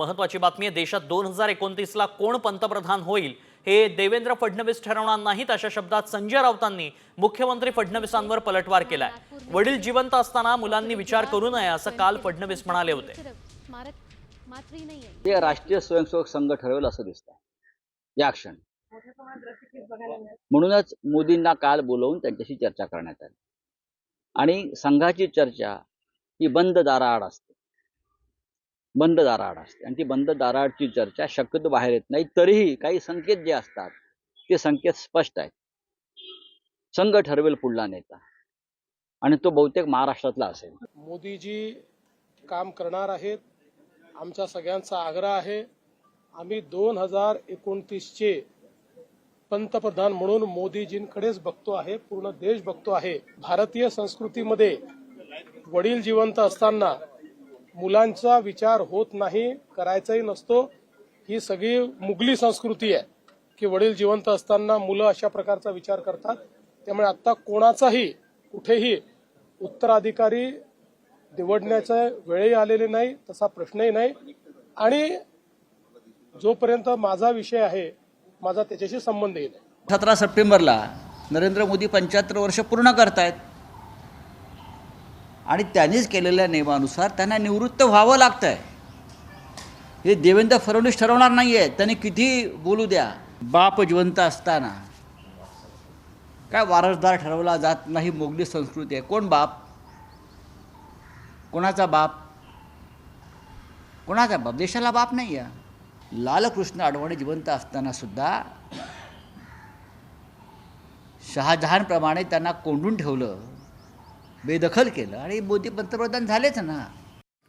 महत्त्वाची बातमी आहे। देशात 2029 ला कोण पंतप्रधान होईल हे देवेंद्र फडणवीस ठरवणार नाहीत, अशा शब्दात संजय राऊतांनी मुख्यमंत्री फडणवीसांवर पलटवार केलाय। वडील जिवंत असताना मुलांनी विचार करू नये असं काल फडणवीस म्हणाले होते। ते राष्ट्रीय स्वयंसेवक संघ ठरवेल असं दिसतंय या क्षणी। म्हणूनच मोदींना काल बोलवून त्यांच्याशी चर्चा करण्यात आली आणि संघाची चर्चा ही बंद दाराआड असते, आणि ती बंद दाराआडची चर्चा शक्यतो बाहेर येत नाही। तरीही काही संकेत जे असतात ते संकेत स्पष्ट आहेत। संघ ठरवेल पुढला नेता आणि तो बहुतेक महाराष्ट्रातला असेल। मोदीजी काम करणार आहेत, आमचा सगळ्यांचा आग्रह आहे। आम्ही 2029 चे पंतप्रधान म्हणून मोदीजींकडेच बघतो आहे, पूर्ण देश बघतो आहे। भारतीय संस्कृतीमध्ये वडील जिवंत असताना मुलांचा विचार होत नाही, करायचाही नसतो। ही सगळी मुघली संस्कृती आहे की वडील जिवंत असताना मुलं अशा प्रकारचा विचार करतात। त्यामुळे आता कोणाचाही कुठेही उत्तराधिकारी निवडण्याचा वेळही आलेले नाही, तसा प्रश्नही नाही। आणि जोपर्यंत माझा विषय आहे, माझा त्याच्याशी संबंध येईल। 17 सप्टेंबरला नरेंद्र मोदी 75 वर्ष पूर्ण करतायत आणि त्यांनीच केलेल्या नियमानुसार त्यांना निवृत्त व्हावं लागतंय। हे देवेंद्र फडणवीस ठरवणार नाही आहे। त्यांनी किती बोलू द्या, बाप जिवंत असताना काय वारसदार ठरवला जात नाही, मोगली संस्कृती आहे। कोण बाप, कोणाचा बाप, कोणाचा बाप? देशाला बाप नाही आहे। लालकृष्ण अडवाणी जिवंत असताना सुद्धा शहाजहानप्रमाणे त्यांना कोंडून ठेवलं, बेदखल केलं आणि मोदी पंतप्रधान झालेच ना।